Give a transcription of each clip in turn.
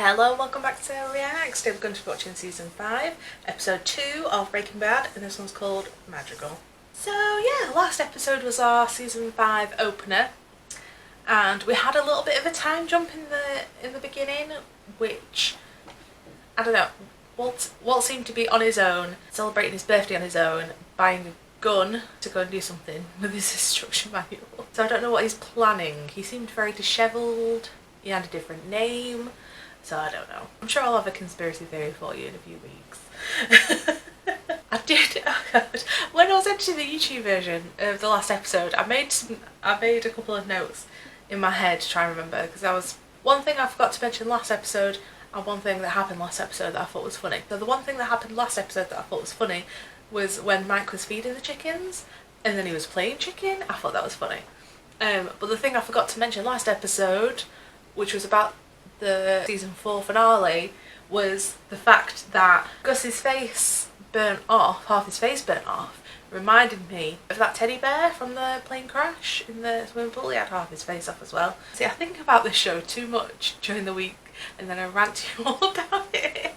Hello, welcome back to React. Today we're going to be watching Season 5, Episode 2 of Breaking Bad, and this one's called Madrigal. So yeah, last episode was our Season 5 opener, and we had a little bit of a time jump in the beginning, which, I don't know, Walt seemed to be on his own, celebrating his birthday on his own, buying a gun to go and do something with his instruction manual. So I don't know what he's planning. He seemed very dishevelled, he had a different name. So I don't know. I'm sure I'll have a conspiracy theory for you in a few weeks. When I was editing the YouTube version of the last episode, I made a couple of notes in my head to try and remember, because there was one thing I forgot to mention last episode and one thing that happened last episode that I thought was funny. So the one thing that happened last episode that I thought was funny was when Mike was feeding the chickens and then he was playing chicken. I thought that was funny. But the thing I forgot to mention last episode, which was about the season 4 finale, was the fact that Gus's face burnt off, half his face burnt off, reminded me of that teddy bear from the plane crash in the swimming pool. He had half his face off as well. See, I think about this show too much during the week and then I rant to you all about it.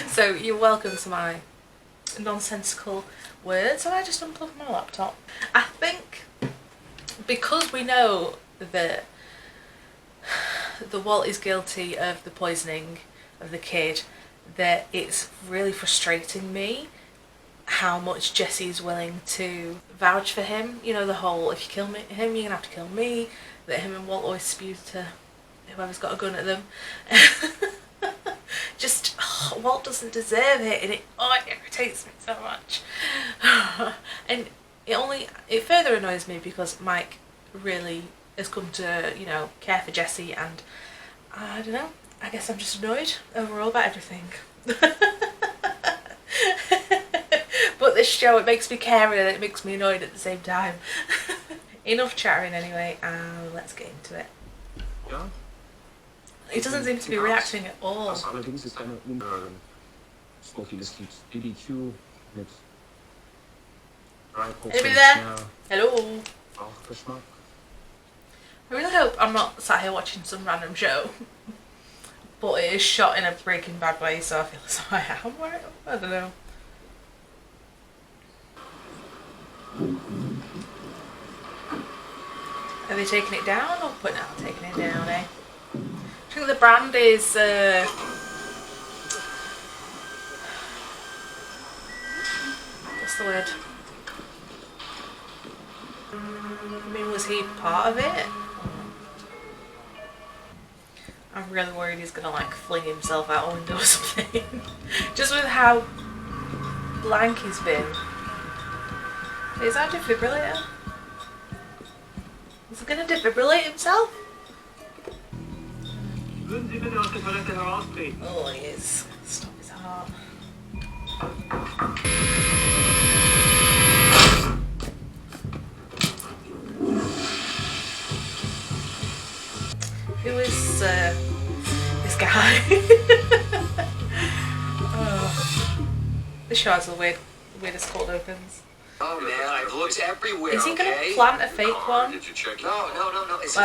So you're welcome to my nonsensical words, and I just unplugged my laptop. I think because we know that the Walt is guilty of the poisoning of the kid, that it's really frustrating me how much Jesse's willing to vouch for him. You know, the whole, if you kill him, you're gonna have to kill me, that him and Walt always spew to whoever's got a gun at them. Just, Walt doesn't deserve it, and it irritates me so much. And it further annoys me because Mike really has come to, you know, care for Jesse, and I don't know, I guess I'm just annoyed overall about everything. But this show, it makes me care and it makes me annoyed at the same time. Enough chattering anyway, let's get into it. He doesn't seem to be reacting at all. Anybody there? Hello? I really hope I'm not sat here watching some random show, but it is shot in a Breaking Bad way, so I feel as though I am. I don't know. Are they taking it down or putting it out? Taking it down, eh? I think the brand is what's the word? I mean, was he part of it? I'm really worried he's gonna like fling himself out a window or something. Just with how blank he's been. Is that a defibrillator? Is he gonna defibrillate himself? Oh, he is. Stop his heart. Who is this guy? Oh. This show has the weirdest cold opens. Oh man, I've looked everywhere. Is he gonna plant a fake one? Did you check? No. It's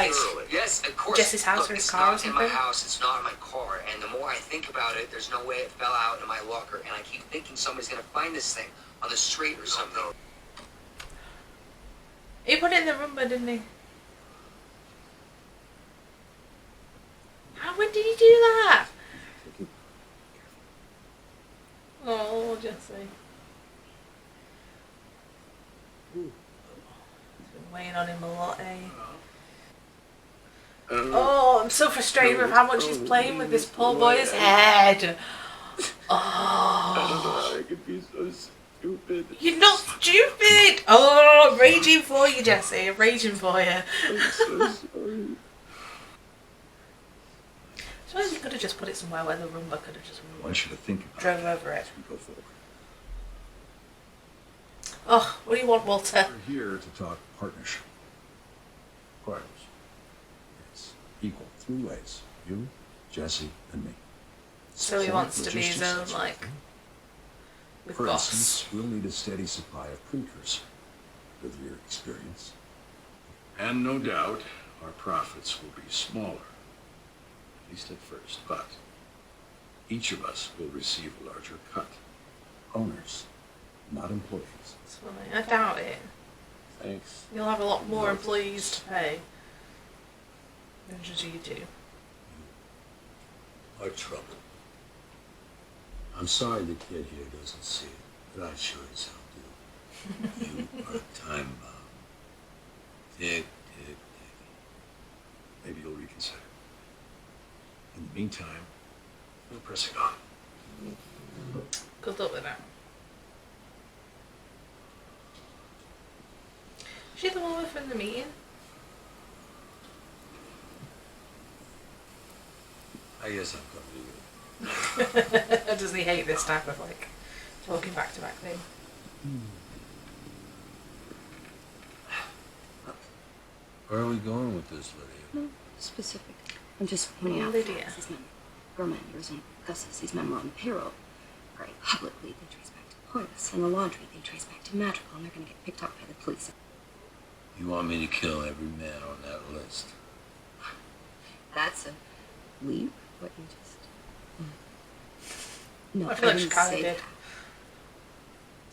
yes, of course. Jesse's house or his car or something? It's not in my house. It's not in my car. And the more I think about it, there's no way it fell out in my locker. And I keep thinking somebody's gonna find this thing on the street or something. He put it in the Roomba, didn't he? When did he do that? Oh, Jesse. It's been weighing on him a lot, eh? Oh, I'm so frustrated with how much he's playing with this poor boy's head. Oh. I could be so stupid. You're not stupid! Oh, I'm raging for you, Jesse. I'm raging for you. I'm so sorry. I suppose you could have just put it somewhere where the Roomba could have just I want you to think about drove over it. as we go forward. Oh, what do you want, Walter? We're here to talk partnership. Partners. It's equal 3 ways. You, Jesse, and me. So he wants to be his own, Logistics, like, with For boss. instance, we'll need a steady supply of precursor. With your experience. And no doubt, our profits will be smaller. at least at first. But each of us will receive a larger cut. Owners, not employees. It's funny. I doubt it. Thanks. You'll have a lot more employees to pay than just you do. You are trouble. I'm sorry the kid here doesn't see it, but I sure as hell do. You are a time bomb. Tick, tick, tick. Maybe you'll reconsider. In the meantime, we're pressing on. Good luck with that. Is she the woman from the meeting? I guess I'm coming to you. Does he hate this type of like talking back to back thing? Where are we going with this, Lydia? No specific. I'm just pointing out Lydia. these men, Burma, yours and Gus's, these men were on the payroll. Right, publicly they trace back to Portis, and the laundry they trace back to Madrigal, and they're gonna get picked up by the police. You want me to kill every man on that list? That's a leap, what you just... No, I feel like she didn't kinda say did. that.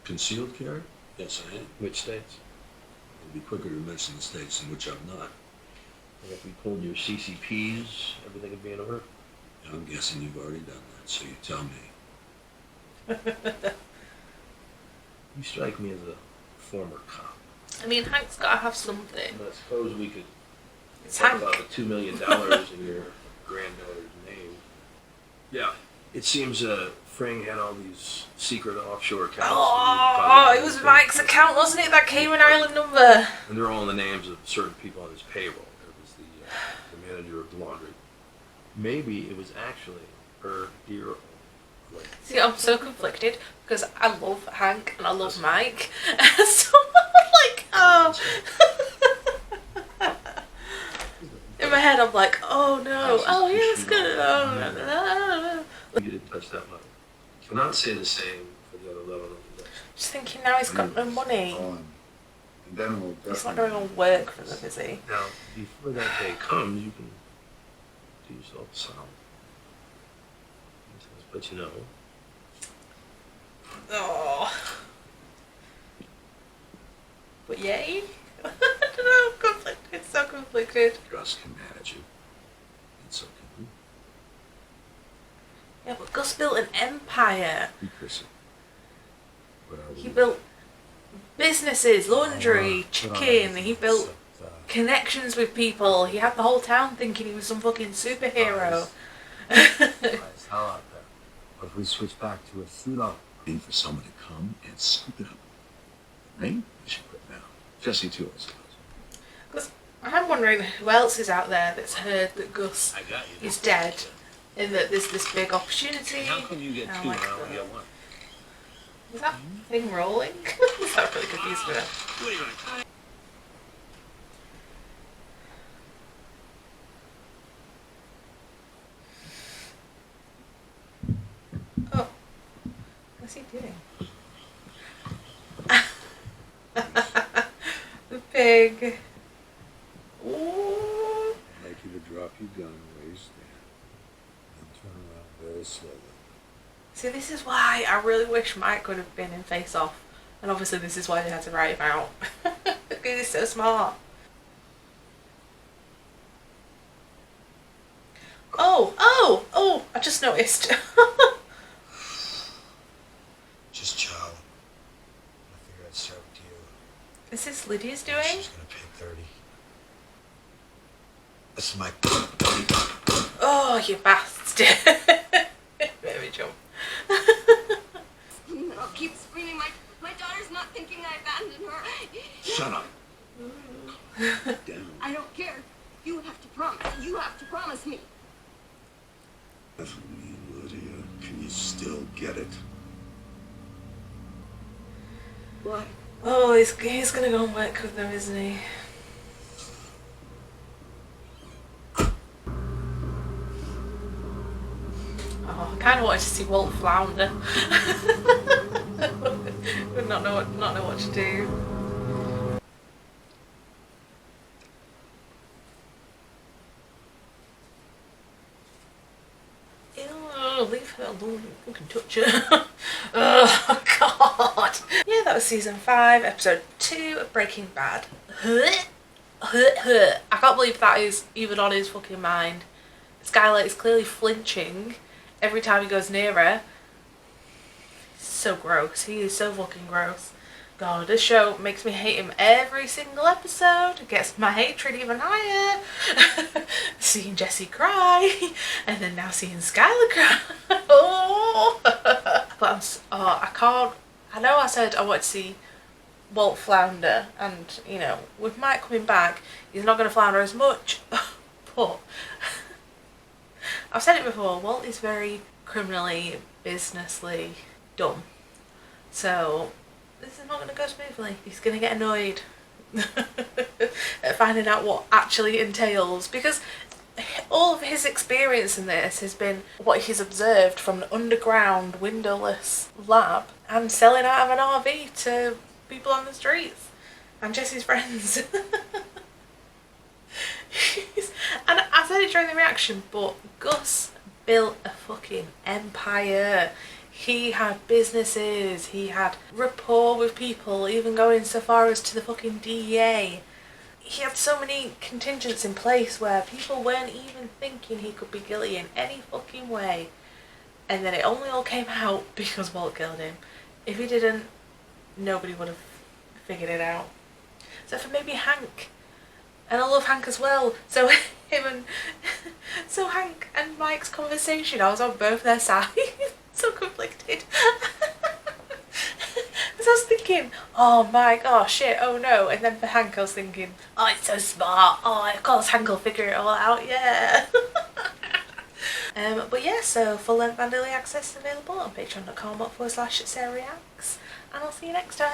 Concealed carry? Yes, I am. Which states? It'd be quicker to mention the states in which I'm not. And if we pulled your CCPs, everything would be in order? I'm guessing you've already done that, so you tell me. You strike me as a former cop. I mean, Hank's got to have something. And I suppose we could It's talk Hank. about the $2 million in your granddaughter's name. Yeah, it seems Fring had all these secret offshore accounts. Oh, it was Mike's account, wasn't it? That Cayman Island number. And they're all in the names of certain people on his payroll. There was the manager of the laundry. Maybe it was actually her dear old lady. See, I'm so conflicted because I love Hank and I love Mike. So I'm like, oh. In my head, I'm like, oh no, oh yeah, it's good. Oh, no. You didn't touch that level. Cannot say the same for the other level of the list. Just thinking now he's got no money. And then we'll He's not doing all work for them, is he? Now, before that day comes, you can do yourself a solid. But you know, Oh. But yay? I don't know, I'm conflicted, so conflicted. Gus can manage it. And so can we. Yeah, but Gus built an empire. Be Chrissy. What are we? He built businesses, laundry, chicken, he built connections with people. He had the whole town thinking he was some fucking superhero. It's hell out there. What if we switch back to a pseudo? Waiting for someone to come and scoop it up. Me? I should quit now. Jesse too, I suppose. Because I'm wondering who else is out there that's heard that Gus I got you. is dead and that there's this big opportunity. How come you get And I'm two like, and I only get one? is that thing rolling? Is that really confused me now? What are you gonna Oh. What's he doing? The pig. Ooh. I'd like you to drop your gun where you stand. And turn around very slowly. See, this is why I really wish Mike could have been in Face Off. And obviously this is why they had to write him out. Because he's so smart. Oh, I just noticed. Just chow. I figured I'd start with you. Is this Lydia's doing? She's gonna pay 30. This is my... Oh, you bastard. Let me jump. I'll keep screaming. My daughter's not thinking I abandoned her. Shut up. Down. I don't care. You have to promise. You have to promise me. Definitely, Lydia. Can you still get it? What? Oh, he's gonna go and work with them, isn't he? Oh, I kind of wanted to see Walt flounder. Would not know what to do. oh, leave her alone, you can touch her. Oh, God. Yeah, that was season 5, episode 2 of Breaking Bad. I can't believe that is even on his fucking mind. Skylar is clearly flinching every time he goes near her. So gross. He is so fucking gross. God, this show makes me hate him every single episode. It gets my hatred even higher. Seeing Jesse cry, and then now seeing Skylar cry. Oh, but I can't. I know I said I want to see Walt flounder, and you know, with Mike coming back, he's not going to flounder as much. But I've said it before. Walt is very criminally, businessly dumb. So this is not going to go smoothly. He's going to get annoyed at finding out what actually entails, because all of his experience in this has been what he's observed from an underground windowless lab and selling out of an RV to people on the streets and Jesse's friends. And I said it during the reaction, but Gus built a fucking empire. He had businesses, he had rapport with people, even going so far as to the fucking DEA. He had so many contingents in place where people weren't even thinking he could be guilty in any fucking way. And then it only all came out because Walt killed him. If he didn't, nobody would have figured it out. So for maybe Hank. And I love Hank as well. So Hank and Mike's conversation, I was on both their sides. So conflicted. Because I was thinking, oh Mike, oh shit, oh no. And then for Hank I was thinking, oh it's so smart. Oh of course Hank will figure it all out, yeah. But yeah, so full length and early access available on patreon.com/SarahReacts. And I'll see you next time.